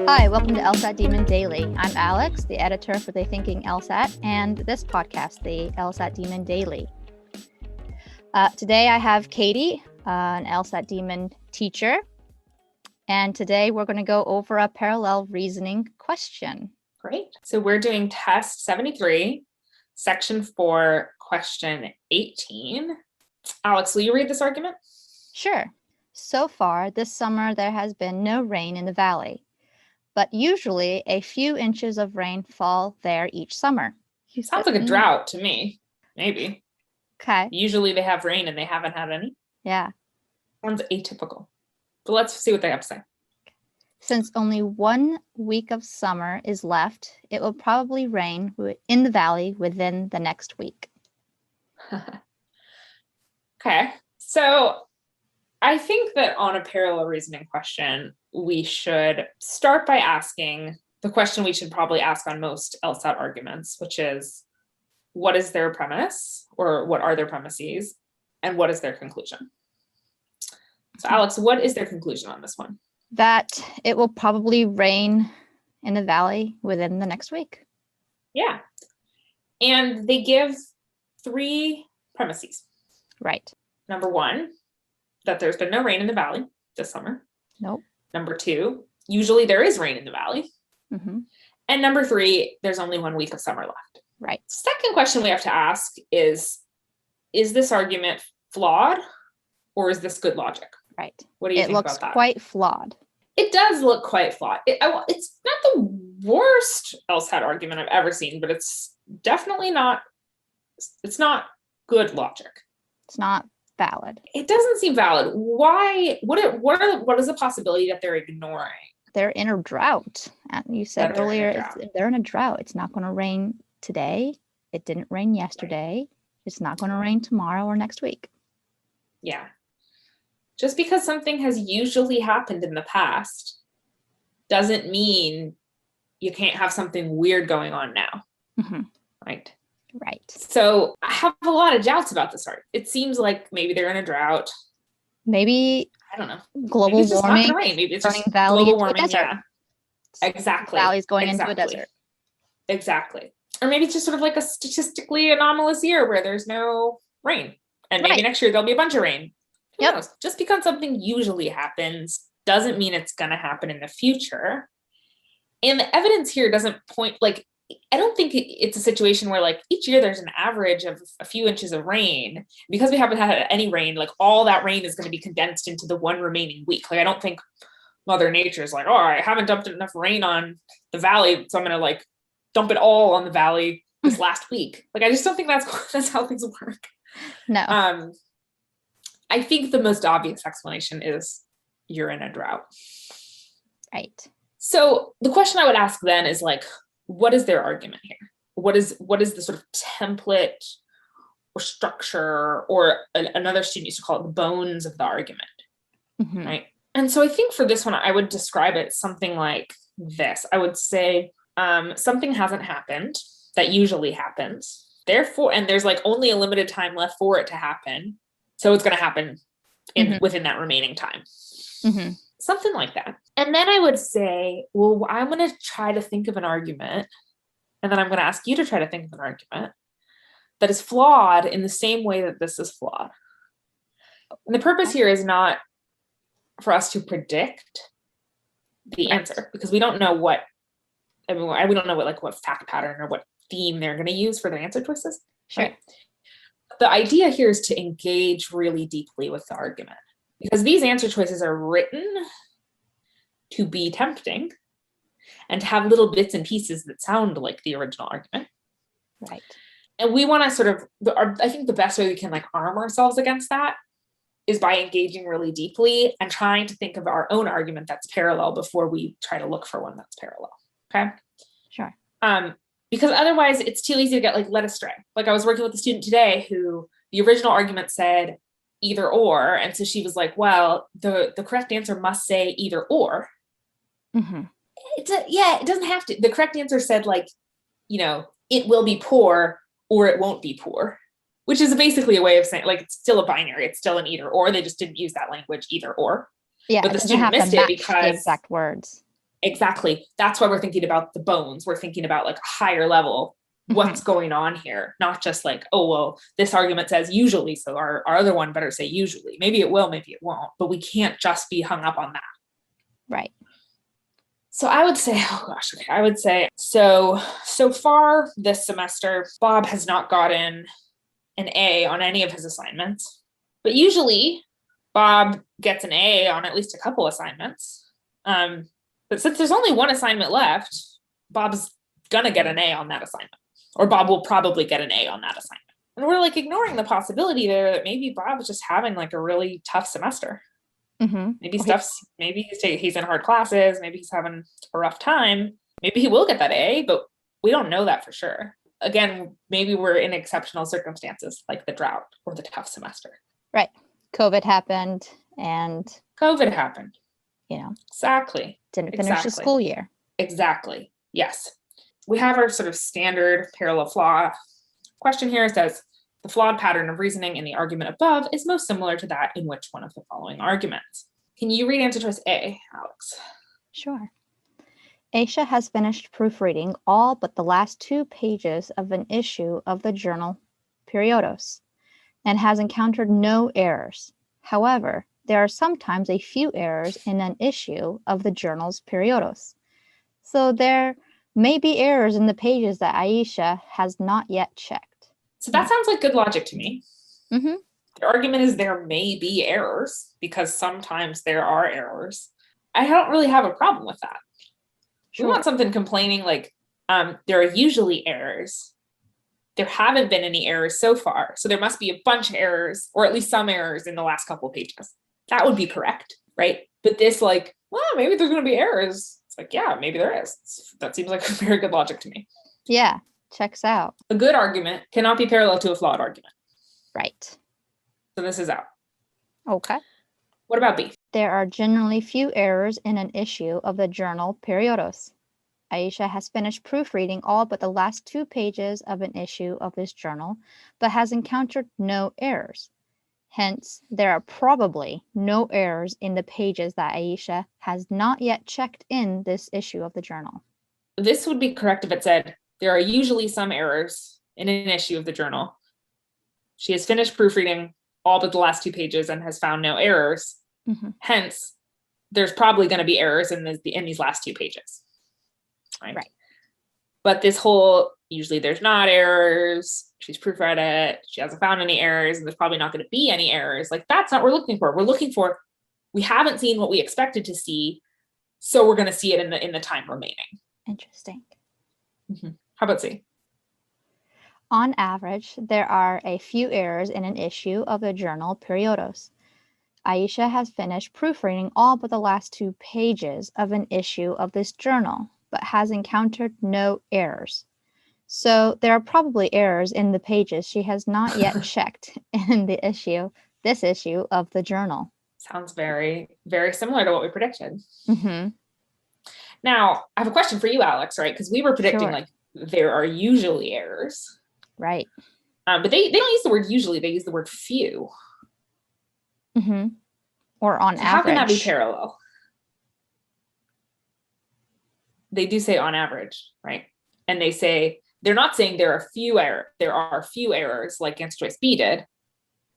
Hi, welcome to LSAT Demon Daily. I'm Alex, the editor for the Thinking LSAT, and this podcast, the LSAT Demon Daily. Today I have Katie, an LSAT Demon teacher, and today we're going to go over a parallel reasoning question. Great. So we're doing test 73, section 4, question 18. Alex, will you read this argument? Sure. So far this summer there has been no rain in the valley, but usually a few inches of rain fall there each summer. Sounds like a drought to me. Maybe. Okay. Usually they have rain and they haven't had any. Yeah. Sounds atypical. But let's see what they have to say. Since only 1 week of summer is left, it will probably rain in the valley within the next week. Okay. So I think that on a parallel reasoning question, we should start by asking the question we should probably ask on most LSAT arguments, which is, what is their premise, or what are their premises, and what is their conclusion? So Alex, what is their conclusion on this one? That it will probably rain in the valley within the next week. Yeah. And they give 3 premises. Right. Number 1, that there's been no rain in the valley this summer. Nope. Number 2, usually there is rain in the valley. Mm-hmm. And number 3, there's only 1 week of summer left. Right. Second question we have to ask is this argument flawed, or is this good logic? Right. What do you think about that? It looks quite flawed. It does look quite flawed. It's not the worst LSAT argument I've ever seen, but it's definitely not, it's not good logic. It's not valid. It doesn't seem valid. Why? What is the possibility that they're ignoring? They're in a drought. You said earlier, they're in a drought. It's not going to rain today. It didn't rain yesterday. It's not going to rain tomorrow or next week. Yeah. Just because something has usually happened in the past doesn't mean you can't have something weird going on now. Mm-hmm. Right. Right. So I have a lot of doubts about this art. It seems like maybe they're in a drought. Maybe, I don't know. Global maybe it's warming. Just not rain. Maybe it's turning just valley global into warming. a desert. Yeah. Exactly. Valley's going into a desert. Exactly. Or maybe it's just sort of like a statistically anomalous year where there's no rain. And maybe next year there'll be a bunch of rain. Who knows? Just because something usually happens doesn't mean it's going to happen in the future. And the evidence here doesn't point, like, I don't think it's a situation where, like, each year there's an average of a few inches of rain. Because we haven't had any rain, like, all that rain is going to be condensed into the one remaining week. Like, I don't think Mother Nature is like, oh, I haven't dumped enough rain on the valley, so I'm going to, like, dump it all on the valley this last week. Like, I just don't think that's how things work. No. I think the most obvious explanation is you're in a drought. Right. So the question I would ask then is, like, what is their argument here? What is the sort of template or structure, or another student used to call it the bones of the argument, mm-hmm. right? And so I think for this one, I would describe it something like this. I would say something hasn't happened that usually happens. Therefore, and there's like only a limited time left for it to happen. So it's going to happen within that remaining time. Mm-hmm. Something like that. And then I would say, well, I'm going to try to think of an argument, and then I'm going to ask you to try to think of an argument that is flawed in the same way that this is flawed. And the purpose here is not for us to predict the answer, because we don't know what fact pattern or what theme they're going to use for their answer choices. Sure. Right? The idea here is to engage really deeply with the argument, because these answer choices are written to be tempting and to have little bits and pieces that sound like the original argument. Right. And we want to sort of, I think the best way we can, like, arm ourselves against that is by engaging really deeply and trying to think of our own argument that's parallel before we try to look for one that's parallel. Okay. Sure. Because otherwise it's too easy to get, like, led astray. Like, I was working with a student today who the original argument said either or. And so she was like, well, the correct answer must say either or. Mm-hmm. It doesn't have to. The correct answer said, like, it will be poor or it won't be poor, which is basically a way of saying, like, it's still a binary. It's still an either or. They just didn't use that language, either or. Yeah, but the student missed it because the exact words. Exactly. That's why we're thinking about the bones. We're thinking about like a higher level, what's going on here, not just like, oh, well, this argument says usually, so our other one better say usually. Maybe it will, maybe it won't, but we can't just be hung up on that. Right. So I would say, oh gosh, okay, I would say, so far this semester, Bob has not gotten an A on any of his assignments, but usually Bob gets an A on at least a couple assignments. But since there's only one assignment left, Bob's gonna get an A on that assignment, or Bob will probably get an A on that assignment. And we're like ignoring the possibility there that maybe Bob's just having like a really tough semester. Maybe he's in hard classes. Maybe he's having a rough time. Maybe he will get that A, but we don't know that for sure. Again, maybe we're in exceptional circumstances like the drought or the tough semester. Right. COVID happened and Exactly. Didn't finish the school year. Exactly. Yes. We have our sort of standard parallel flaw question here. It says, the flawed pattern of reasoning in the argument above is most similar to that in which one of the following arguments? Can you read answer choice A, Alex? Sure. Aisha has finished proofreading all but the last 2 pages of an issue of the journal Periodos and has encountered no errors. However, there are sometimes a few errors in an issue of the journal's Periodos. So there may be errors in the pages that Aisha has not yet checked. So that sounds like good logic to me. The argument is there may be errors because sometimes there are errors. I don't really have a problem with that. Sure. We want something complaining like there are usually errors. There haven't been any errors so far. So there must be a bunch of errors, or at least some errors in the last couple of pages. That would be correct, right? But this like, well, maybe there's going to be errors. It's like, yeah, maybe there is. That seems like very good logic to me. Yeah, checks out. A good argument cannot be parallel to a flawed argument. Right. So this is out. Okay. What about B? There are generally few errors in an issue of the journal Periodos. Aisha has finished proofreading all but the last 2 pages of an issue of this journal, but has encountered no errors. Hence, there are probably no errors in the pages that Aisha has not yet checked in this issue of the journal. This would be correct if it said, there are usually some errors in an issue of the journal. She has finished proofreading all but the last 2 pages and has found no errors. Hence, there's probably going to be errors in these last 2 pages. Right. But this whole, usually there's not errors, she's proofread it, she hasn't found any errors, and there's probably not going to be any errors. Like, that's not what we're looking for. We're looking for, we haven't seen what we expected to see, so we're going to see it in the time remaining. Interesting. How about C? On average, there are a few errors in an issue of the journal Periodos. Aisha has finished proofreading all but the last 2 pages of an issue of this journal, but has encountered no errors. So there are probably errors in the pages she has not yet checked in this issue of the journal. Sounds very, very similar to what we predicted. Now, I have a question for you, Alex, right? Because we were predicting like there are usually errors. Right. But they don't use the word usually, they use the word few. Or on average. How can that be parallel? They do say on average, right? And they say, they're not saying there are few errors like answer choice B did.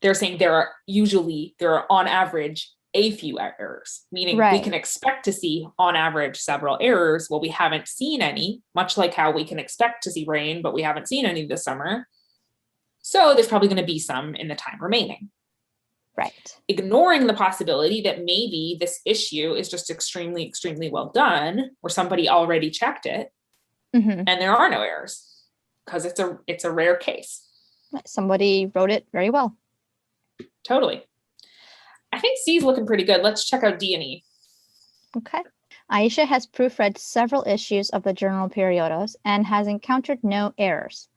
They're saying there are on average a few errors, meaning we can expect to see on average several errors. Well, we haven't seen any, much like how we can expect to see rain, but we haven't seen any this summer. So there's probably going to be some in the time remaining. Right. Ignoring the possibility that maybe this issue is just extremely, extremely well done, or somebody already checked it, and there are no errors, because it's a rare case. Somebody wrote it very well. Totally. I think C is looking pretty good. Let's check out D and E. Okay. Aisha has proofread several issues of the journal Periodos and has encountered no errors.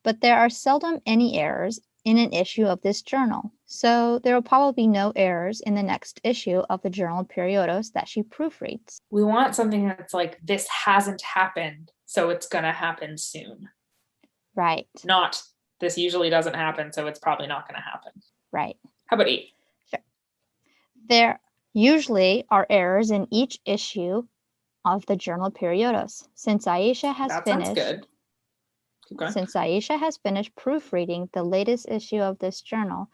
But there are seldom any errors in an issue of this journal, so there will probably be no errors in the next issue of the journal Periodos that she proofreads. We want something that's like, this hasn't happened, so it's going to happen soon. Right. Not, this usually doesn't happen, so it's probably not going to happen. Right. How about E? Sure. There usually are errors in each issue of the journal Periodos. Since Aisha has That finished, sounds good. Keep going. Since Aisha has finished proofreading the latest issue of this journal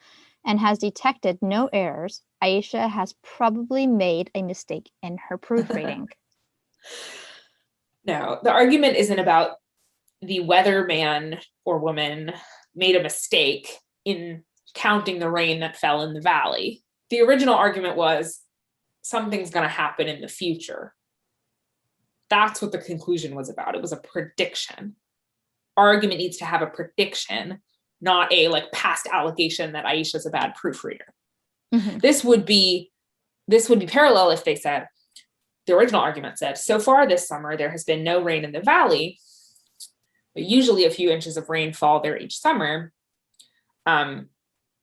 and has detected no errors, Aisha has probably made a mistake in her proofreading. No, the argument isn't about the whether man or woman made a mistake in counting the rain that fell in the valley. The original argument was something's going to happen in the future. That's what the conclusion was about. It was a prediction. Argument needs to have a prediction, not a like past allegation that Aisha's a bad proofreader. Mm-hmm. This would be parallel if they said, the original argument said, so far this summer there has been no rain in the valley, but usually a few inches of rain fall there each summer.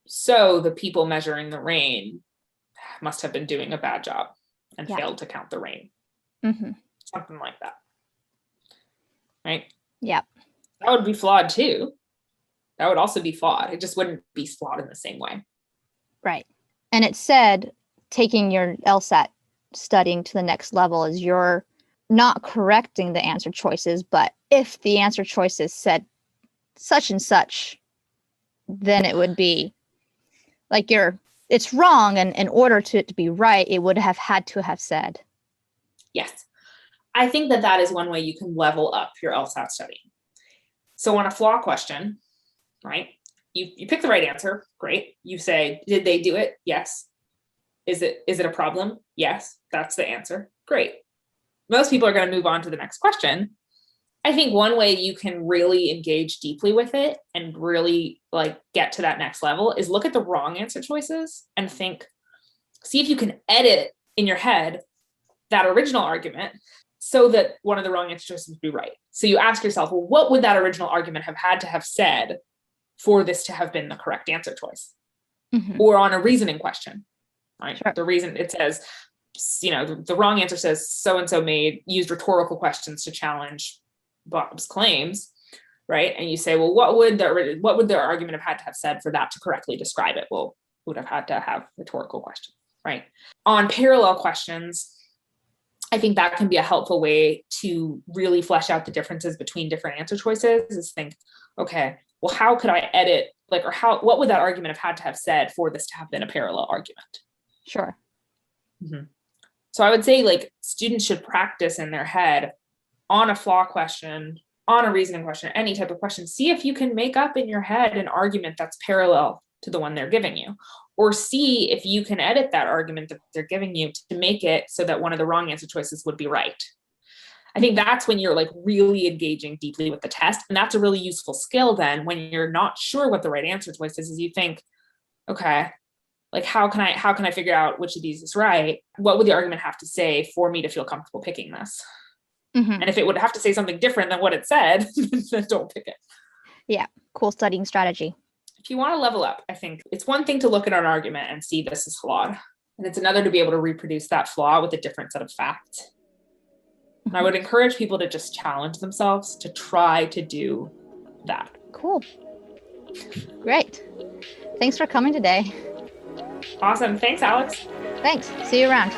So the people measuring the rain must have been doing a bad job and failed to count the rain. Mm-hmm. Something like that. Right? Yeah. That would be flawed too. That would also be flawed. It just wouldn't be flawed in the same way. Right. And it said taking your LSAT studying to the next level is you're not correcting the answer choices, but if the answer choices said such and such, then it would be like it's wrong, and in order to it to be right, it would have had to have said. Yes. I think that is one way you can level up your LSAT studying. So on a flaw question, right? You pick the right answer. Great. You say, did they do it? Yes. Is it a problem? Yes. That's the answer. Great. Most people are going to move on to the next question. I think one way you can really engage deeply with it and really like get to that next level is look at the wrong answer choices and see if you can edit in your head that original argument so that one of the wrong answer choices would be right. So you ask yourself, well, what would that original argument have had to have said for this to have been the correct answer choice? Mm-hmm. Or on a reasoning question, right? Sure. The reason it says, the wrong answer says so-and-so used rhetorical questions to challenge Bob's claims, right? And you say, well, what would their argument have had to have said for that to correctly describe it? Well, it would have had to have rhetorical questions, right? On parallel questions, I think that can be a helpful way to really flesh out the differences between different answer choices is think, okay, well, how could I edit, what would that argument have had to have said for this to have been a parallel argument? Sure. Mm-hmm. So I would say students should practice in their head on a flaw question, on a reasoning question, any type of question. See if you can make up in your head an argument that's parallel to the one they're giving you, or see if you can edit that argument that they're giving you to make it so that one of the wrong answer choices would be right. I think that's when you're really engaging deeply with the test. And that's a really useful skill then when you're not sure what the right answer choice is you think, okay, how can I figure out which of these is right? What would the argument have to say for me to feel comfortable picking this? Mm-hmm. And if it would have to say something different than what it said, then don't pick it. Yeah, cool studying strategy. If you want to level up, I think it's one thing to look at an argument and see this is flawed. And it's another to be able to reproduce that flaw with a different set of facts. Mm-hmm. And I would encourage people to just challenge themselves to try to do that. Cool. Great. Thanks for coming today. Awesome. Thanks, Alex. Thanks. See you around.